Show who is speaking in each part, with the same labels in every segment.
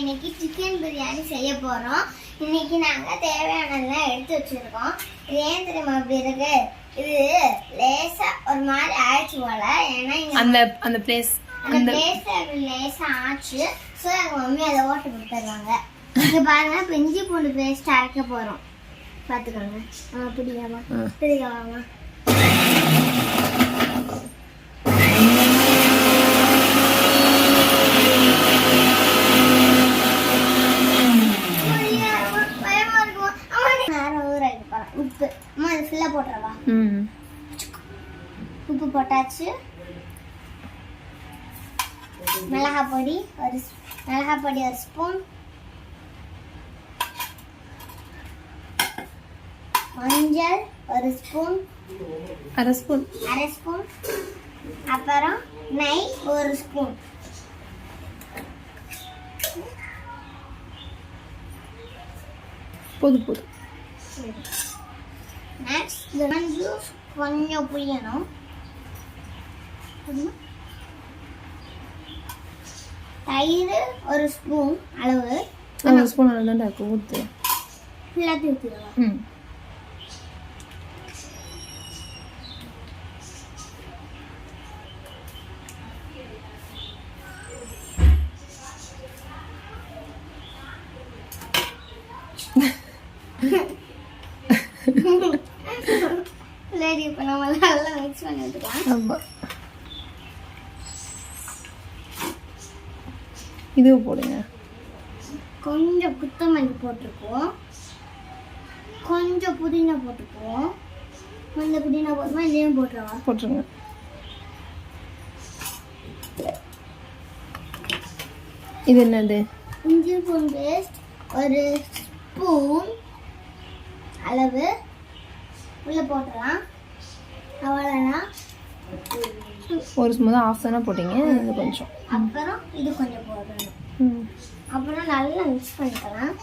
Speaker 1: இன்னைக்கு சிக்கன் பிரியாணி செய்ய போறோம். இன்னைக்கு நாங்க தேவையானதெல்லாம் எடுத்து வச்சிருக்கோம். இது ஏன் தெரியுமா அப்படி இருக்கு? இது லேசா ஒரு மாதிரி ஆயிடுச்சு போல. ஏன்னா
Speaker 2: அந்த பிளேஸ்
Speaker 1: லேசா ஆச்சு. ஸோ எங்க மம்மி அதை ஓட்டு கொடுத்துருவாங்க. இங்க பாருங்க, இப்போ இஞ்சி பூண்டு பேஸ்ட் அரைக்க போறோம். பாத்துக்கோங்க. பிடிக்கலாமா? உப்பு அம்மா இது ஃபுல்லா போட்டுறவா? உப்பு போட்டாச்சு. மிளகாய் பொடி ஒரு ஸ்பூன், மஞ்சள் ஒரு ஸ்பூன்,
Speaker 2: அரை ஸ்பூன்,
Speaker 1: அப்புறம் நெய் ஒரு ஸ்பூன்.
Speaker 2: போதும்.
Speaker 1: நெக்ஸ்ட் லெமன் ஜூஸ் கொஞ்சம் புளியணும். தயிர் ஒரு ஸ்பூன் அளவு.
Speaker 2: ஒரு ஸ்பூன் அளவு தான் இருக்கு. ஊற்று
Speaker 1: எல்லாத்தையும் ஊற்றிடுவா. சரி, இப்போ நம்ம நல்லா மிக்ஸ் பண்ணி விட்டுக்கலாம்.
Speaker 2: ஆமாம், இதுவும் போடுங்க.
Speaker 1: கொஞ்சம் கொத்தமல்லி போட்டிருக்கோம், கொஞ்சம் புதினா போட்டுக்குவோம். கொஞ்சம் புதினா போட்டுமா, இதையும் போட்டுருங்க.
Speaker 2: இது என்னது?
Speaker 1: இஞ்சி பூண்டு பேஸ்ட் ஒரு ஸ்பூன் அளவு உள்ள போட்டுடலாம். அவ்வளோதான்.
Speaker 2: ஒரு ஸ்பூன் தான், ஆஃப் தானே போட்டீங்க. இது கொஞ்சம்,
Speaker 1: அப்புறம் இது கொஞ்சம் போடணும். அப்புறம் நல்லா மிக்ஸ் பண்ணிக்கலாம்.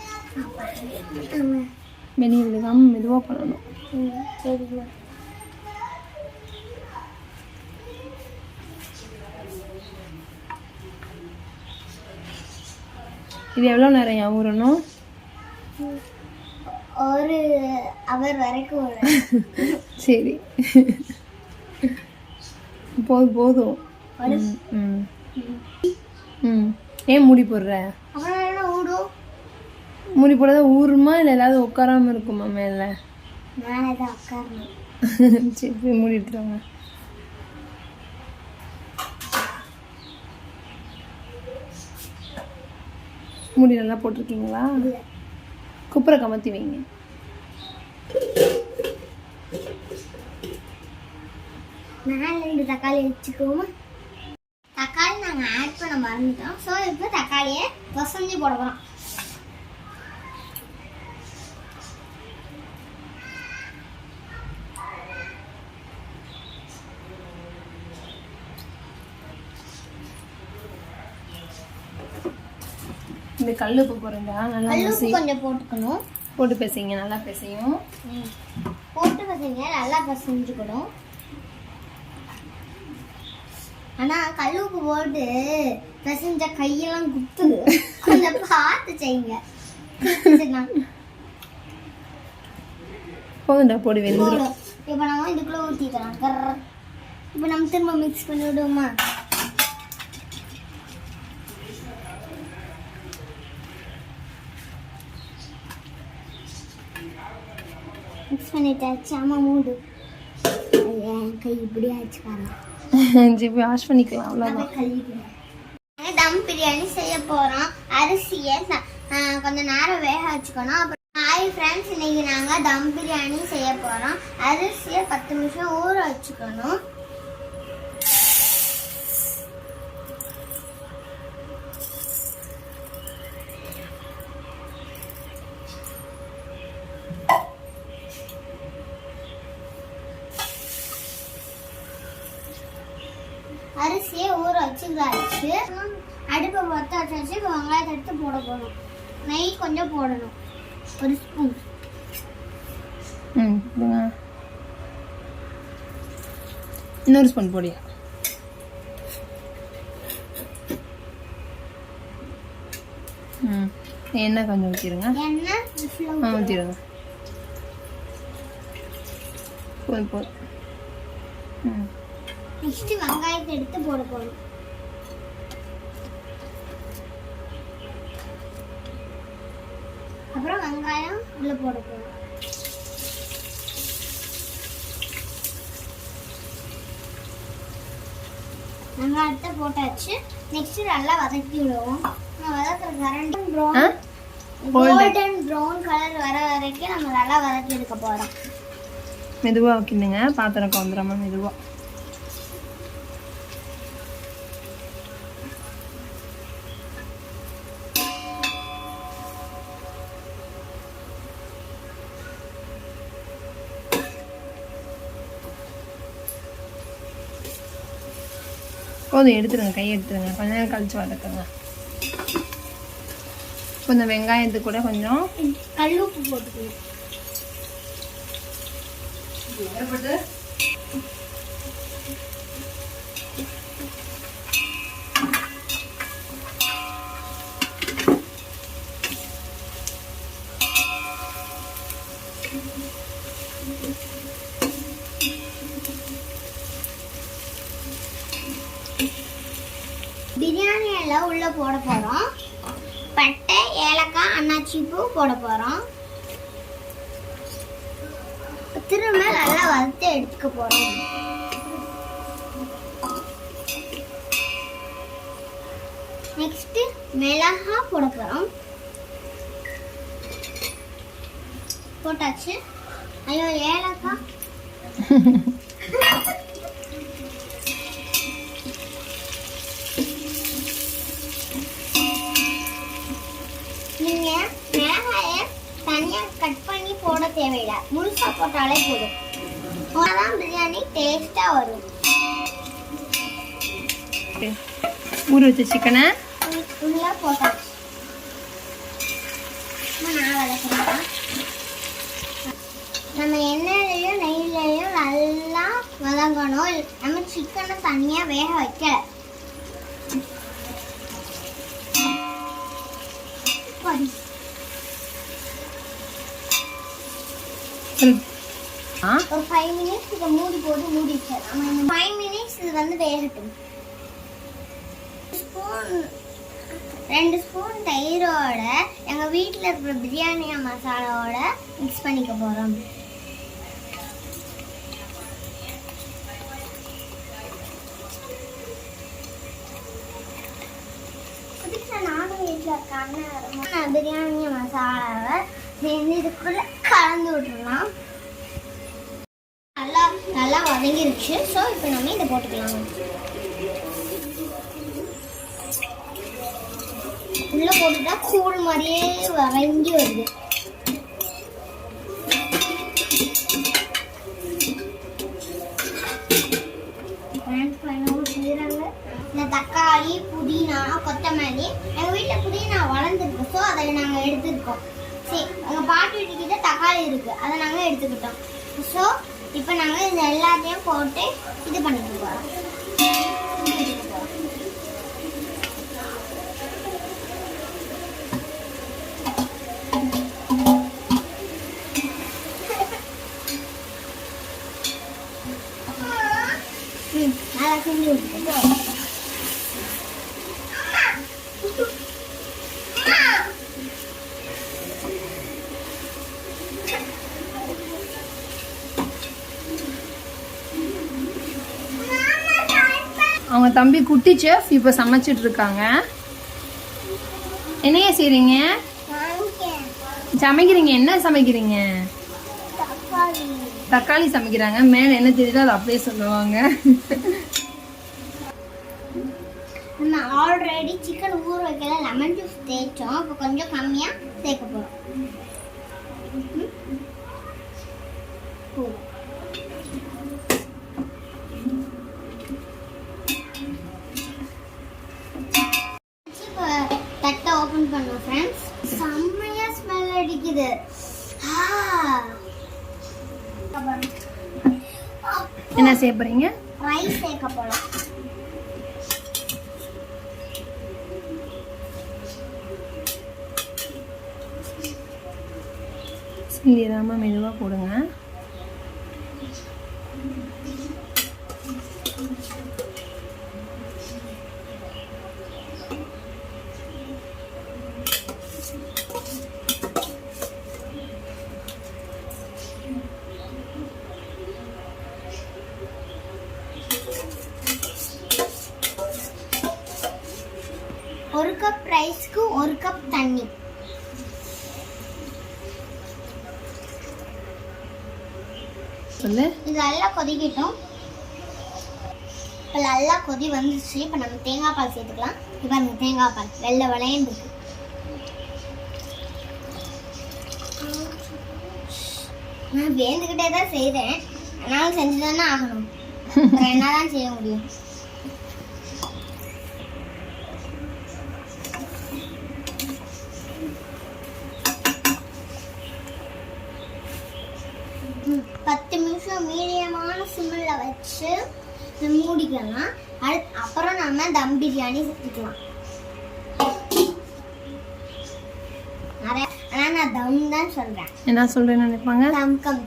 Speaker 2: வெளியே விழுகாம மெதுவாக பண்ணணும்.
Speaker 1: சரிங்களா?
Speaker 2: இது எவ்வளோ நேரம் ஊறணும்?
Speaker 1: ஒரு அவர் வரைக்கும்.
Speaker 2: சரி, போதும். ஏன் மூடி போடுற? மூடி போடாத ஊறுமா இல்லை ஏதாவது உட்காராம இருக்குமா மேலே? சரி, போய் மூடி எடுத்துருவாங்க. மூடி நல்லா போட்டிருக்கீங்களா? குப்புரை கமத்தி வைங்க.
Speaker 1: நாலு தக்காளி வச்சுக்குவோமா? தக்காளி நாங்கள் ஆட் பண்ண மறந்துட்டோம். ஸோ இப்போ தக்காளியை வசந்தி போட போகிறோம்.
Speaker 2: இந்த கல்லுப்பு போடுறா நல்லா
Speaker 1: கொஞ்சம் போட்டுக்கணும்.
Speaker 2: போட்டு பேசுங்க, நல்லா பேசையும்
Speaker 1: போட்டு பேசுங்க, நல்லா பசஞ்சுக்கணும். ஆனா கல்லுப்பு போட்டு பசஞ்ச கையெல்லாம் குத்துது. கொஞ்சம் பார்த்து செய்யுங்க.
Speaker 2: போதுண்டா, போடு வெந்துடும்.
Speaker 1: இப்போ நம்ம இதுக்குள்ள ஊற்றிக்கலாம். இப்போ நம்ம திரும்ப மிக்ஸ் பண்ணி விடுவோமா? மிக்ஸ் பண்ணிட்டாச்சு. அம்மா மூடு. கை இப்படி ஆச்சு பாருங்க.
Speaker 2: ஜிபி வாஷ் பண்ணிக்கலாம். அவ்வளோதான்.
Speaker 1: தம் பிரியாணி செய்ய போகிறோம். அரிசியை கொஞ்சம் நேரம் வேக வச்சுக்கணும். அப்புறம் ஹாய் ஃப்ரெண்ட்ஸ், இன்னைக்கு நாங்கள் தம் பிரியாணி செய்ய போகிறோம். அரிசியை 10 நிமிஷம் ஊற வச்சுக்கணும். அரிசியை ஊற வச்சுக்காச்சு. அடுப்பை பற்ற வச்சாச்சு. இப்போ வெங்காயத்தை எடுத்து போட போகணும். நெய் கொஞ்சம் போடணும், ஒரு ஸ்பூன்.
Speaker 2: இன்னொரு ஸ்பூன் போடியா. ம் எண்ணெய் கொஞ்சம் ஊற்றிடுங்க.
Speaker 1: எண்ணெய்
Speaker 2: ஊற்றிடுங்க. போதும் போதும். ம்
Speaker 1: நெக்ஸ்ட் வெங்காயத்தை எடுத்து போட போறோம். அப்புறம் வெங்காயம் உள்ள போட போறோம். வெங்காயத்தை போட்டாச்சு. நெக்ஸ்ட் நல்லா வதக்கி விடுவோம். வதக்குற கரண்ட் கோல்டன் ப்ரௌன் கலர் வர வரைக்கும் நம்ம நல்லா வதக்கி எடுக்க போறோம்.
Speaker 2: மெதுவாக வைக்கணுங்க, பாத்திரம் கவுந்துடாம மெதுவாக. போதும், எடுத்துருங்க, கையை எடுத்துருங்க. கொஞ்ச நேரம் கழிச்சு வதக்குங்க. கொஞ்சம் வெங்காயத்துக்கு கூட கொஞ்சம்
Speaker 1: கல்லுப்பு போட்டுக்கணும். பிரியாணி எல்லாம் உள்ள போட போறோம். பட்டை, ஏலக்காய், அன்னாச்சி பூ போட போறோம். திரும்ப நல்லா வறுத்து எடுத்துக்க போறோம். நெக்ஸ்ட் மிளகாய் போட போறோம். போட்டாச்சு. ஐயோ ஏலக்காய். நீங்க மிளகாய தனியா கட் பண்ணி போட தேவையில்லை, முழுசா போட்டாலே போதும். அப்பதான் பிரியாணி டேஸ்டா வரும்.
Speaker 2: ஊற வச்ச சிக்கனை
Speaker 1: உள்ள போட்டாச்சு. நான் வதக்குறேன். நம்ம எண்ணெயிலையும் நெய்லையும் நல்லா வதங்கணும். நம்ம சிக்கனை தனியா வேக வைக்க. ஒரு 5 minutes இதை மூடி போட்டு மூடி வச்சிடலாம். 5 minutes இது வந்து வேகட்டும். 2 ஸ்பூன் தயிரோட எங்க வீட்டில் இருக்கிற பிரியாணி மசாலாவோட மிக்ஸ் பண்ணிக்க போறோம். நானும் வீட்டில் இருக்காங்க பிரியாணி மசாலாவை சேர்ந்து இதுக்குள்ள கலந்து விட்டுறலாம். நல்லா நல்லா வதங்கிருச்சு. ஸோ இப்போ நம்ம இதை போட்டுக்கலாம். உள்ள போட்டுட்டா கூழ் மாதிரியே வதங்கி வருது. இந்த தக்காளி, புதினா, கொத்தமல்லி எங்கள் வீட்டில் புதினா வளர்ந்துருக்கு. ஸோ அதை நாங்கள் எடுத்துருக்கோம். சரி, எங்கள் பாட்டி வீட்டுக்கிட்ட தக்காளி இருக்குது, அதை நாங்கள் எடுத்துக்கிட்டோம். ஸோ இப்போ நாங்கள் இது எல்லாத்தையும் போட்டு இது பண்ணிட்டு போகிறோம். நல்லா செஞ்சு விட்டுருக்கோம்.
Speaker 2: அவங்க தம்பி குட்டி செஃப் இப்போ சமைச்சிட்டு இருக்காங்க. என்னைய செய்றீங்க? சமைக்கிறீங்க? என்ன சமைக்கிறீங்க? தக்காளி சமைக்கிறாங்க. மேல என்ன தெரியுதோ அதை அப்படியே சொல்லுவாங்க.
Speaker 1: நம்ம ஆல்ரெடி சிக்கன் ஊற வைக்கல லெமன் ஜூஸ் தேய்ச்சோம். இப்போ கொஞ்சம் கம்மியாக சேர்க்க போகிறோம். இப்போ தட்டை ஓப்பன் பண்ணுவோம் ஃப்ரெண்ட்ஸ். செம்மையா ஸ்மெல் அடிக்குது.
Speaker 2: என்ன செய்ய போறீங்க?
Speaker 1: ரைஸ் சேர்க்க போறோம்.
Speaker 2: கிளியராமல் மெதுவாக போடுங்க.
Speaker 1: ஒரு கப் ரைஸ்க்கு 1 கப் தண்ணி.
Speaker 2: சொல்லு.
Speaker 1: இது நல்லா கொதிக்கட்டும். இப்போ நல்லா கொதி வந்துச்சு. இப்போ நம்ம தேங்காய் பால் சேர்த்துக்கலாம். இப்போ அந்த தேங்காய் பால் வெள்ளை விளையன்னு இருக்கு. நான் வேந்துக்கிட்டே தான் செய்கிறேன். ஆனாலும் செஞ்சு தானே ஆகணும். என்ன தான் செய்ய முடியும். பத்து நிமிஷம் மீடியமான சிம்மில் வச்சு மூடிக்கலாம். அப்புறம் நம்ம தம் பிரியாணி செஞ்சுக்கலாம். ஆனால் நான் தம் தான் சொல்கிறேன்.
Speaker 2: என்ன சொல்கிறேன்னு நினைப்பாங்க?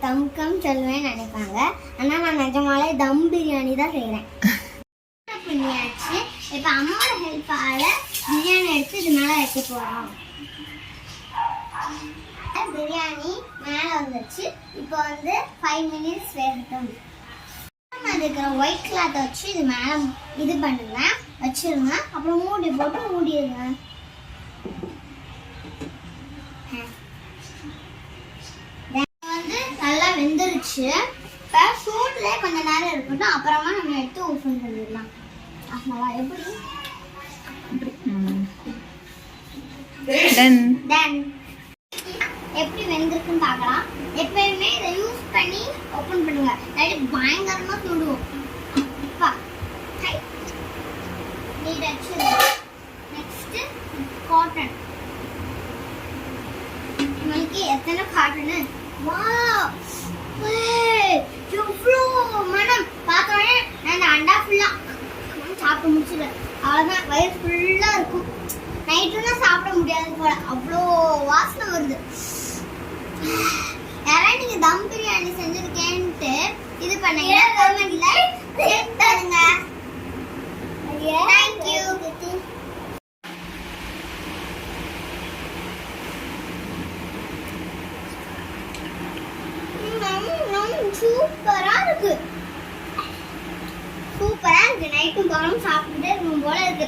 Speaker 1: தம்கம் சொல்லுவேன்னு நினைப்பாங்க. ஆனால் நான் நிஜமாலே தம் பிரியாணி தான் செய்கிறேன். பண்ணியாச்சு. இப்போ அம்மாவோட ஹெல்ப்பால் பிரியாணி எடுத்து இது மேலே வைக்க போகிறோம். பிரியாணி மேலே வந்துச்சு. இப்போ வந்து 5 மினிட்ஸ் வேகட்டும். இருக்கிற ஒயிட் கிளாத் வச்சு இது மேலே இது பண்ணுங்க, வச்சிருங்க. அப்புறம் மூடி போட்டு மூடிடுங்க. வந்து நல்லா வெந்துருச்சு. இப்போ சூட்ல கொஞ்ச நேரம் இருக்கட்டும். அப்புறமா நம்ம எடுத்து ஓப்பன் பண்ணிடலாம். எப்படி டன் எப்படி வெந்திருக்குன்னு பார்க்கலாம். எப்பயுமே இதை யூஸ் பண்ணி ஓப்பன் பண்ணுங்க. இல்லாட்டி பயங்கரமாக சுடுவோம். Next cotton. உங்களுக்கு எத்தனை காட்டனு? எவ்வளோ மனம் பார்த்தோன்னே நான் இந்த அண்டா ஃபுல்லாக சாப்பிட முடிச்சிடுவேன். அவ்வளோதான், வயிறு ஃபுல்லாக இருக்கும். நைட்டுனா சாப்பிட முடியாது போல, அவ்வளோ வாசனை வருது. யாராவது நீங்க தம் பிரியாணி செஞ்சிருக்கேன்ட்டு இது பண்ணுங்க. கமெண்ட்ல தருங்க. Thank you. சூப்பரா இருக்கு. நைட்டும் பகலும் சாப்பிட்டுட்டே இருக்கும் போல இருக்கு.